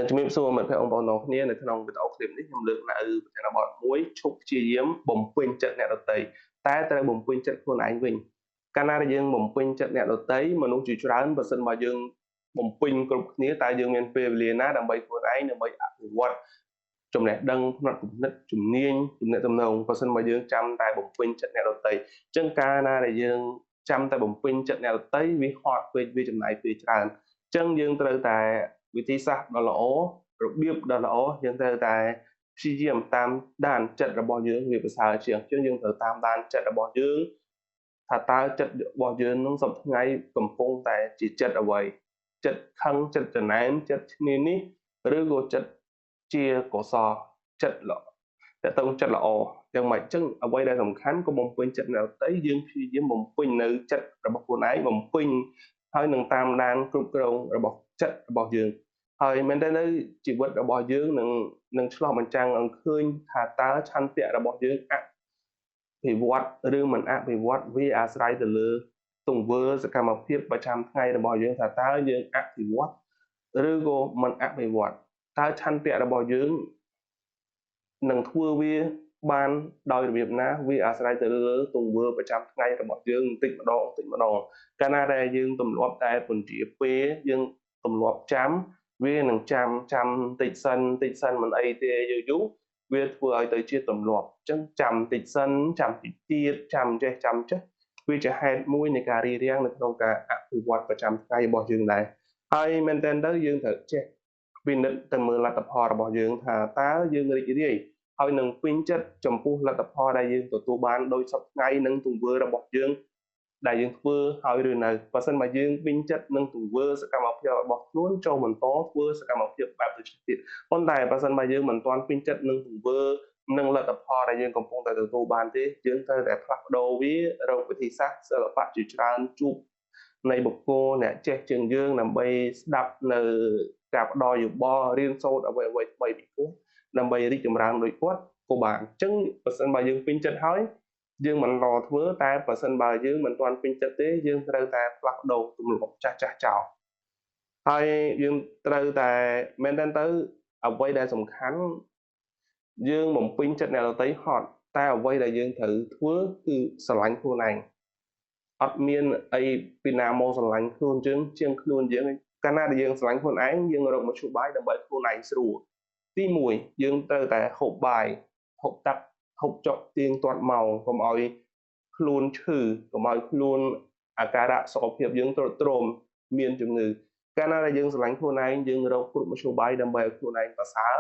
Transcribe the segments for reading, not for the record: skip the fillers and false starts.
ជំរាបសួរមិត្តភក្តិបងប្អូនទាំងគ្នានៅក្នុងវីដេអូឃ្លីបនេះខ្ញុំលើកនៅប្រធានបទមួយឈប់ព្យាយាមបំពេញចិត្តអ្នកដទៃតែត្រូវបំពេញចិត្តខ្លួនឯងវិញកាលណាដែលយើងបំពេញចិត្តអ្នកដទៃមនុស្សជាច្រើនបើសិនមកយើងបំពេញគ្រប់គ្នាតែយើងមានពេលវេលាណាដើម្បីខ្លួនឯងដើម្បីអភិវឌ្ឍចំណេះដឹងផ្នែកគំនិតជំនាញទំនាក់ទំនងបើសិនមកយើងចាំតែបំពេញចិត្តអ្នកដទៃអញ្ចឹងកាលណាដែលយើងចាំតែបំពេញចិត្តអ្នកដទៃវាហត់ពេកវាចំណាយពេលច្រើនអញ្ចឹងយើងត្រូវតែវិធីសាស្ត្រដ៏ល្អរបៀបដ៏ល្អយើងត្រូវតែព្យាយាមតាមដានចិត្តរបស់យើងវាប្រសើរជាងអញ្ចឹងយើងត្រូវតាមដានចិត្តរបស់យើងថាតើចិត្តរបស់យើងនឹងសប្តាហ៍ថ្ងៃកំពុងតែជាចិត្តអ្វីចិត្តខឹងចិត្តចំណែនចិត្តឈ្នានីសឬក៏ចិត្តជាកុសលចិត្តល្អតើតើចិត្តល្អយ៉ាងម៉េចអញ្ចឹងអ្វីដែលសំខាន់កុំបំពេញចិត្តអ្នកដទៃយើងព្យាយាមបំពេញនៅចិត្តរបស់ខ្លួនឯងបំពេញហើយនឹងតាមដានគ្រប់គ្រងរបស់ចិត្តរបស់យើងហើយមែនតើនៅជីវិតរបស់យើងនឹងឆ្លោះបញ្ចាំងឲ្យឃើញថាតើឆន្ទៈរបស់យើងភិវឌ្ឍឬមិនអភិវឌ្ឍវាអាស្រ័យទៅលើទង្វើសកម្មភាពប្រចាំថ្ងៃរបស់យើងថាតើយើងអភិវឌ្ឍឬក៏មិនអភិវឌ្ឍតើឆន្ទៈរបស់យើងនឹងធ្វើវាបានដោយរបៀបណាវាអាស្រ័យទៅលើទង្វើប្រចាំថ្ងៃរបស់យើងបន្តិចម្ដងបន្តិចម្ដងកាលណាដែលយើងទម្លាប់តែពន្យាពេលយើងទម្លាប់ចាំវានឹងចាំតិចសិនមិនអីទេយូរយូរវាធ្វើឲ្យទៅជាទម្លាប់អញ្ចឹងចាំតិចសិនចាំតិចទៀតចាំចេះវាជាហេតុមួយនៃការរីរាំងនៅក្នុងការអភិវឌ្ឍប្រចាំថ្ងៃរបស់យើងដែរហើយមែនទែនទៅយើងត្រូវចេះពិនិត្យទៅមើលលទ្ធផលរបស់យើងថាតើយើងរីករាយហើយនឹងពេញចិត្តចំពោះលទ្ធផលដែលយើងទទួលបានដោយសពថ្ងៃនិងទង្វើរបស់យើងដែលយើងធ្វើហើយឬនៅបើសិនមកយើងពេញចិត្តនឹងទង្វើសកម្មភាពរបស់ខ្លួនចូលបន្តធ្វើសកម្មភាពបែបដូចនេះទៀតប៉ុន្តែបើសិនមកយើងមិនទាន់ពេញចិត្តនឹងទង្វើនិងលទ្ធផលដែលយើងកំពុងតែទទួលបានទេយើងត្រូវតែផ្លាស់ប្ដូរវារកវិធីសាស្ត្រសិល្បៈជាច្រើនជួបនៃបុគ្គលអ្នកចេះជាងយើងដើម្បីស្ដាប់នៅការផ្ដល់យោបល់រៀនសូត្រអ្វីៗថ្មីពីគាត់ដើម្បីរីកចម្រើនដូចគាត់ក៏បានអញ្ចឹងបើសិនបើយើងពេញចិត្តហើយយើងមិនរធ្វើតែបើសិនបើយើងមិនទាន់ពេញចិត្តទេយើងត្រូវតែផ្លាស់ប្ដូរទម្លាប់ចាស់ចោលហើយយើងត្រូវតែមែនទែនទៅអ្វីដែលសំខាន់យើងបំពេញចិត្តអ្នកដទៃហត់តែអ្វីដែលយើងត្រូវធ្វើគឺស្រឡាញ់ខ្លួនឯងអត់មានអីពីណាមកស្រឡាញ់ខ្លួនជាងខ្លួនយើងកាលណាដែលយើងស្រឡាញ់ខ្លួនឯងយើងរកមធ្យោបាយដើម្បីខ្លួនឯងស្រួលទី1យើងត្រូវតែហូបបាយហូបទឹកហូបចុកទៀងទាត់ម៉ោងកុំឲ្យខ្លួនឈឺកុំឲ្យខ្លួនអាការៈសុខភាពយើងទ្រុឌទ្រោមមានជំងឺកាលណាដែលយើងស្រឡាញ់ខ្លួនឯងយើងរកគ្រប់មធ្យោបាយដើម្បីឲ្យខ្លួនឯងប្រសើរ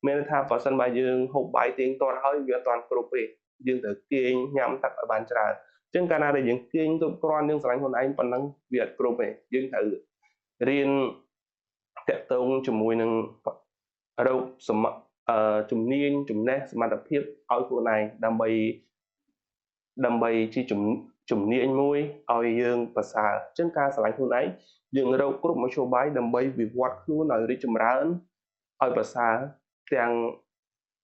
មានន័យថាបើសិនបើយើងហូបបាយទៀងទាត់ហើយវាអត់ទាន់គ្រប់ទេយើងត្រូវគេងញ៉ាំទឹកឲ្យបានច្រើនអញ្ចឹងកាលណាដែលយើងគេងគ្រប់គ្រាន់យើងស្រឡាញ់ខ្លួនឯងប៉ុណ្ណឹងវាអត់គ្រប់ទេយើងត្រូវរៀនតាក់ទងជាមួយនឹងរោគជំនាញចំណេះសមត្ថភាពឲ្យខ្លួនឯងដើម្បីជាជំនាញមួយឲ្យយើងប្រសើរអញ្ចឹងការស្រឡាញ់ខ្លួនឯងយើងរកគ្រប់មធ្យោបាយដើម្បីវិវត្តខ្លួនឲ្យរីកចម្រើនឲ្យប្រសើរទាំង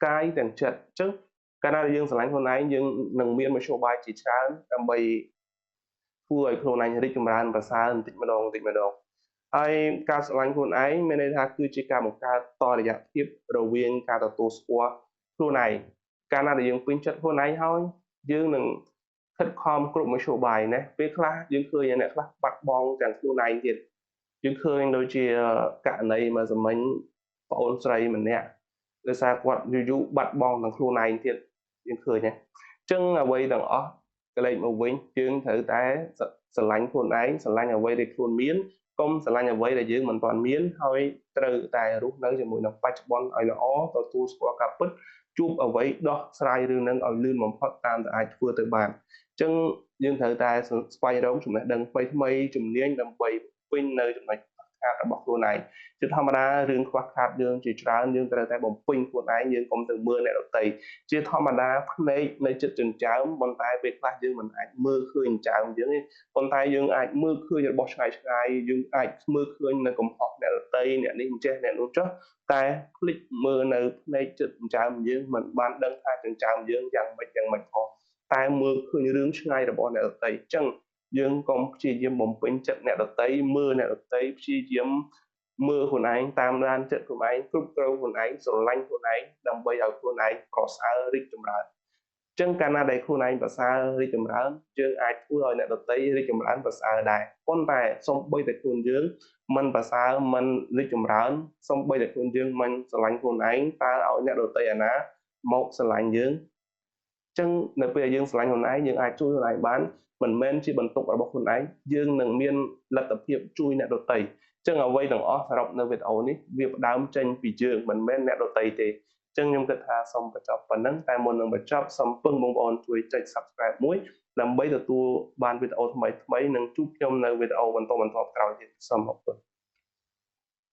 កាយទាំងចិត្តអញ្ចឹងកាលណាយើងស្រឡាញ់ខ្លួនឯងយើងនឹងមានមធ្យោបាយជាច្រើនដើម្បីធ្វើឲ្យខ្លួនឯងរីកចម្រើនប្រសើរបន្តិចម្ដងហើយការស្រឡាញ់ខ្លួនឯងមានន័យថាគឺជាការបង្កើតតុល្យភាពរវាងការទទួលស្គាល់ខ្លួនឯងកាលណាដែលយើងពេញចិត្តខ្លួនឯងហើយយើងនឹងខិតខំគ្រប់មធ្យោបាយណាពេលខ្លះយើងឃើញអ្នកខ្លះបាត់បង់ទាំងខ្លួនឯងទៀតយើងឃើញដូចជាករណីមួយសម្មិញប្អូនស្រីម្នាក់ដោយសារគាត់យូរបាត់បង់ទាំងខ្លួនឯងទៀតយើងឃើញណាអញ្ចឹងអ្វីទាំងអស់ក៏លេចមកវិញយើងត្រូវតែស្រឡាញ់ខ្លួនឯងស្រឡាញ់អ្វីដែលខ្លួនមានកុំស្រឡាញ់អ្វីដែលយើងមិនទាន់មានហើយត្រូវតែរស់នៅជាមួយនឹងបច្ចុប្បន្នឲ្យល្អទទួលស្គាល់ការពិតជួបអ្វីដោះស្រាយរឿងនឹងឲ្យលឿនបំផុតតាមដែលអាចធ្វើទៅបានអញ្ចឹងយើងត្រូវតែស្វែងរកចំណេះដឹងថ្មីជំនាញដើម្បីពេញនៅចំណុចខ្វះខាតរបស់ខ្លួនឯងជាធម្មតារឿងខ្វះខាតយើងជាច្រើនយើងត្រូវតែបំពេញខ្លួនឯងយើងកុំទៅមើលអ្នកដទៃជាធម្មតាភ្នែកនៅចិត្តចិញ្ចើមប៉ុន្តែពេលខ្លះយើងមិនអាចមើលឃើញចិញ្ចើមយើងទេប៉ុន្តែយើងអាចមើលឃើញរបស់ឆ្ងាយយើងអាចមើលឃើញនៅកំហុសអ្នកដទៃអ្នកនេះមិនចេះអ្នកនោះចុះតែភ្លេចមើលនៅភ្នែកចិត្តចិញ្ចើមយើងមិនបានដឹងថាចិញ្ចើមយើងយ៉ាងម៉េចផងតែមើលឃើញរឿងឆ្ងាយរបស់អ្នកដទៃអញ្ចឹងយើងកុំព្យាយាមបំពេញចិត្តអ្នកដទៃមើលអ្នកដទៃព្យាយាម មើលខ្លួនឯងតាមដានចិត្តខ្លួនឯងគ្រប់គ្រងខ្លួនឯងស្រឡាញ់ខ្លួនឯងដើម្បីឲ្យខ្លួនឯងប្រសើររីកចម្រើនចឹងកាលណាដែលខ្លួនឯងប្រសើររីកចម្រើនយើងអាចធ្វើឲ្យអ្នកដទៃរីកចម្រើនប្រសើរដែរប៉ុន្តែសូម្បីតែខ្លួនយើងមិនប្រសើរមិនរីកចម្រើនសូម្បីតែខ្លួនយើងមិនស្រឡាញ់ខ្លួនឯងតើឲ្យអ្នកដទៃឯណាមកស្រឡាញ់យើងចឹងនៅពេលយើងស្រឡាញ់ខ្លួនឯងយើងអាចជួយខ្លួនឯងបានមិនមែនជាបន្ទុករបស់ខ្លួនឯងយើងនឹងមានលទ្ធភាពជួយអ្នកដទៃចឹងអ្វីទាំងអស់សរុបនៅវីដេអូនេះវាផ្ដើមចេញពីយើងមិនមែនអ្នកដទៃទេចឹងខ្ញុំគិតថាសូមបញ្ចប់ប៉ុណ្ណឹងតែមុននឹងបញ្ចប់សូមពឹងបងប្អូនជួយចុច Subscribe មួយដើម្បីទទួលបានវីដេអូថ្មីៗនិងជួបខ្ញុំនៅវីដេអូបន្តក្រោយទៀតសូមអរគុណ